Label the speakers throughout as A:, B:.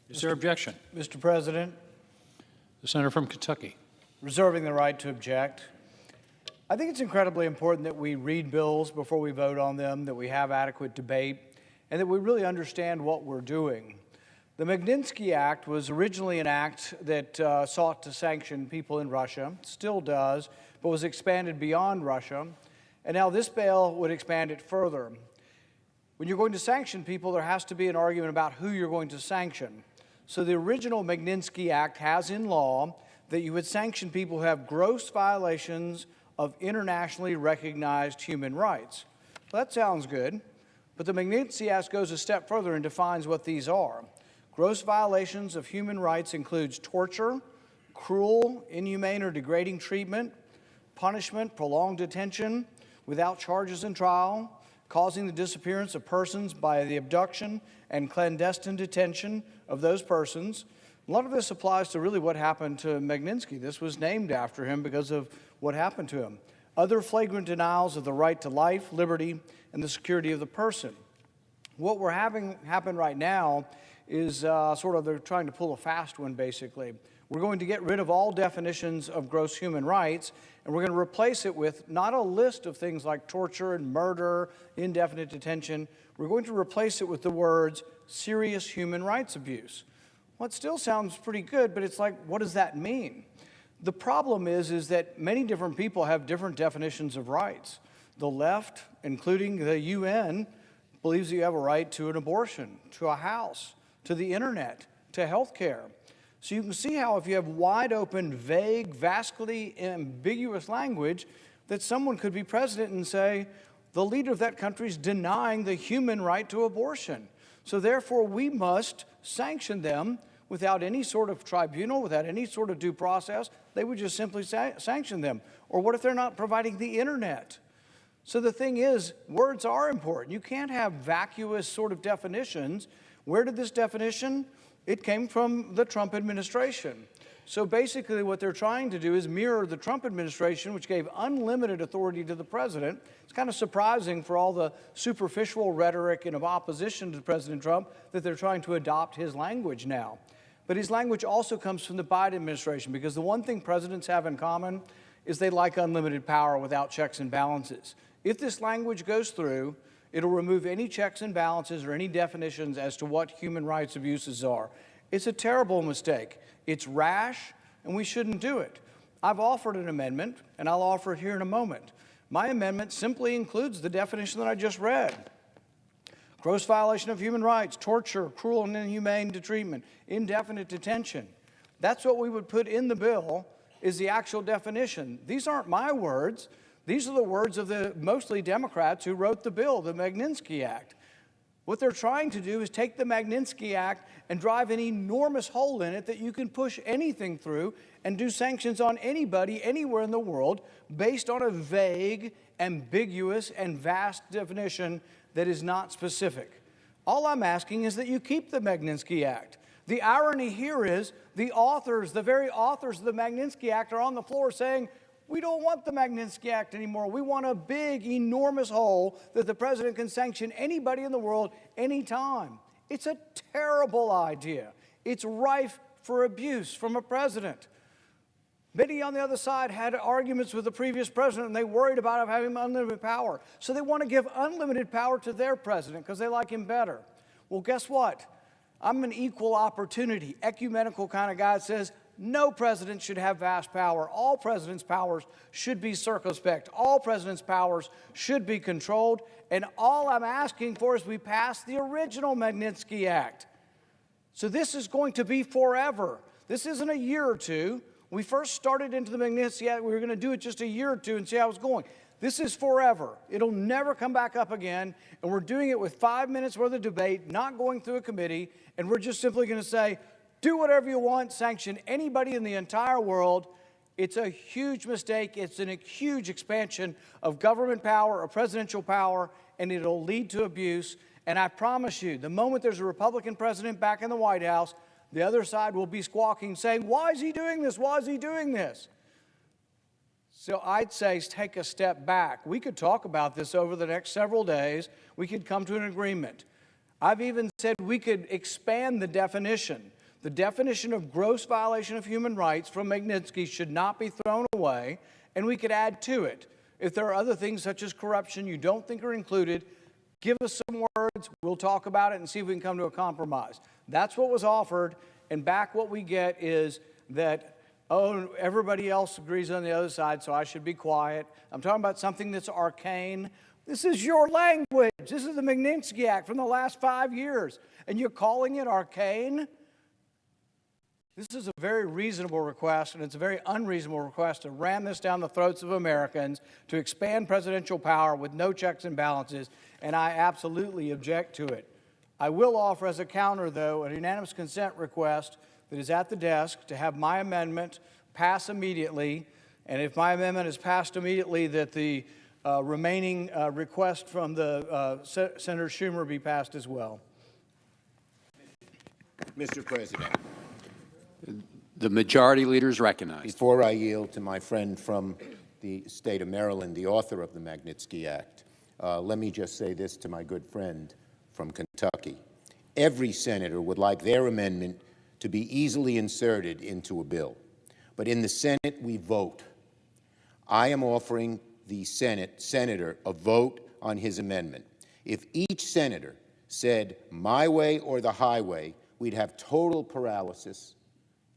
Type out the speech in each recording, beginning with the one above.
A: Is there objection?
B: Mr. President,
A: The senator from Kentucky.
B: reserving the right to object. I think it's incredibly important that we read bills before we vote on them, that we have adequate debate, and that we really understand what we're doing. The Magnitsky Act was originally an act that sought to sanction people in Russia, still does, but was expanded beyond Russia. And now this bill would expand it further. When you're going to sanction people, there has to be an argument about who you're going to sanction. So the original Magnitsky Act has in law that you would sanction people who have gross violations of internationally recognized human rights. Well, that sounds good, but the Magnitsky Act goes a step further and defines what these are. Gross violations of human rights includes torture, cruel, inhumane, or degrading treatment, punishment, prolonged detention without charges and trial, causing the disappearance of persons by the abduction and clandestine detention of those persons. A lot of this applies to really what happened to Magnitsky. This was named after him because of what happened to him. Other flagrant denials of the right to life, liberty, and the security of the person. What we're having happen right now is they're trying to pull a fast one, basically. We're going to get rid of all definitions of gross human rights, and we're going to replace it with not a list of things like torture and murder, indefinite detention. We're going to replace it with the words serious human rights abuse. Well, it still sounds pretty good, but it's like, what does that mean? The problem is that many different people have different definitions of rights. The left, including the UN, believes that you have a right to an abortion, to a house, to the internet, to health care. So you can see how if you have wide open, vague, vastly ambiguous language, that someone could be president and say, the leader of that country is denying the human right to abortion. So therefore, we must sanction them without any sort of tribunal, without any sort of due process. They would just simply sanction them. Or what if they're not providing the internet? So the thing is, words are important. You can't have vacuous sort of definitions. Where did this definition? It came from the Trump administration. So basically what they're trying to do is mirror the Trump administration, which gave unlimited authority to the president. It's kind of surprising for all the superficial rhetoric and of opposition to President Trump that they're trying to adopt his language now. But his language also comes from the Biden administration, because the one thing presidents have in common is they like unlimited power without checks and balances. If this language goes through, it'll remove any checks and balances or any definitions as to what human rights abuses are. It's a terrible mistake. It's rash, and we shouldn't do it. I've offered an amendment, and I'll offer it here in a moment. My amendment simply includes the definition that I just read. Gross violation of human rights, torture, cruel and inhumane treatment, indefinite detention. That's what we would put in the bill, is the actual definition. These aren't my words. These are the words of the mostly Democrats who wrote the bill, the Magnitsky Act. What they're trying to do is take the Magnitsky Act and drive an enormous hole in it that you can push anything through and do sanctions on anybody, anywhere in the world, based on a vague, ambiguous, and vast definition that is not specific. All I'm asking is that you keep the Magnitsky Act. The irony here is the very authors of the Magnitsky Act are on the floor saying, we don't want the Magnitsky Act anymore. We want a big, enormous hole that the president can sanction anybody in the world anytime. It's a terrible idea. It's rife for abuse from a president. Many on the other side had arguments with the previous president, and they worried about him having unlimited power. So they want to give unlimited power to their president because they like him better. Well, guess what? I'm an equal opportunity, ecumenical kind of guy that says, no president should have vast power. All presidents' powers should be circumspect. All presidents' powers should be controlled. And all I'm asking for is we pass the original Magnitsky Act. So this is going to be forever. This isn't a year or two. We first started into the Magnitsky Act. We were going to do it just a year or two and see how it's going. This is forever. It'll never come back up again. And we're doing it with 5 minutes worth of debate, not going through a committee. And we're just simply going to say, do whatever you want, sanction anybody in the entire world. It's a huge mistake. It's a huge expansion of government power, of presidential power, and it'll lead to abuse. And I promise you, the moment there's a Republican president back in the White House, the other side will be squawking, saying, why is he doing this? Why is he doing this? So I'd say take a step back. We could talk about this over the next several days. We could come to an agreement. I've even said we could expand the definition. The definition of gross violation of human rights from Magnitsky should not be thrown away, and we could add to it. If there are other things such as corruption you don't think are included, give us some words, we'll talk about it and see if we can come to a compromise. That's what was offered, and back what we get is that, oh, everybody else agrees on the other side, so I should be quiet. I'm talking about something that's arcane. This is your language. This is the Magnitsky Act from the last 5 years, and you're calling it arcane? This is a very reasonable request, and it's a very unreasonable request to ram this down the throats of Americans, to expand presidential power with no checks and balances, and I absolutely object to it. I will offer as a counter, though, a unanimous consent request that is at the desk to have my amendment pass immediately, and if my amendment is passed immediately, that the remaining request from the Senator Schumer be passed as well.
C: Mr. President,
D: The majority leader is recognized.
C: before I yield to my friend from the state of Maryland, the author of the Magnitsky Act, let me just say this to my good friend from Kentucky. Every senator would like their amendment to be easily inserted into a bill. But in the Senate, we vote. I am offering the senator a vote on his amendment. If each senator said my way or the highway, we'd have total paralysis,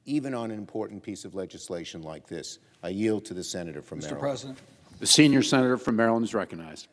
C: even on an important piece of legislation like this. I yield to the senator from Maryland.
A: Mr. President.
D: The senior senator from Maryland is recognized.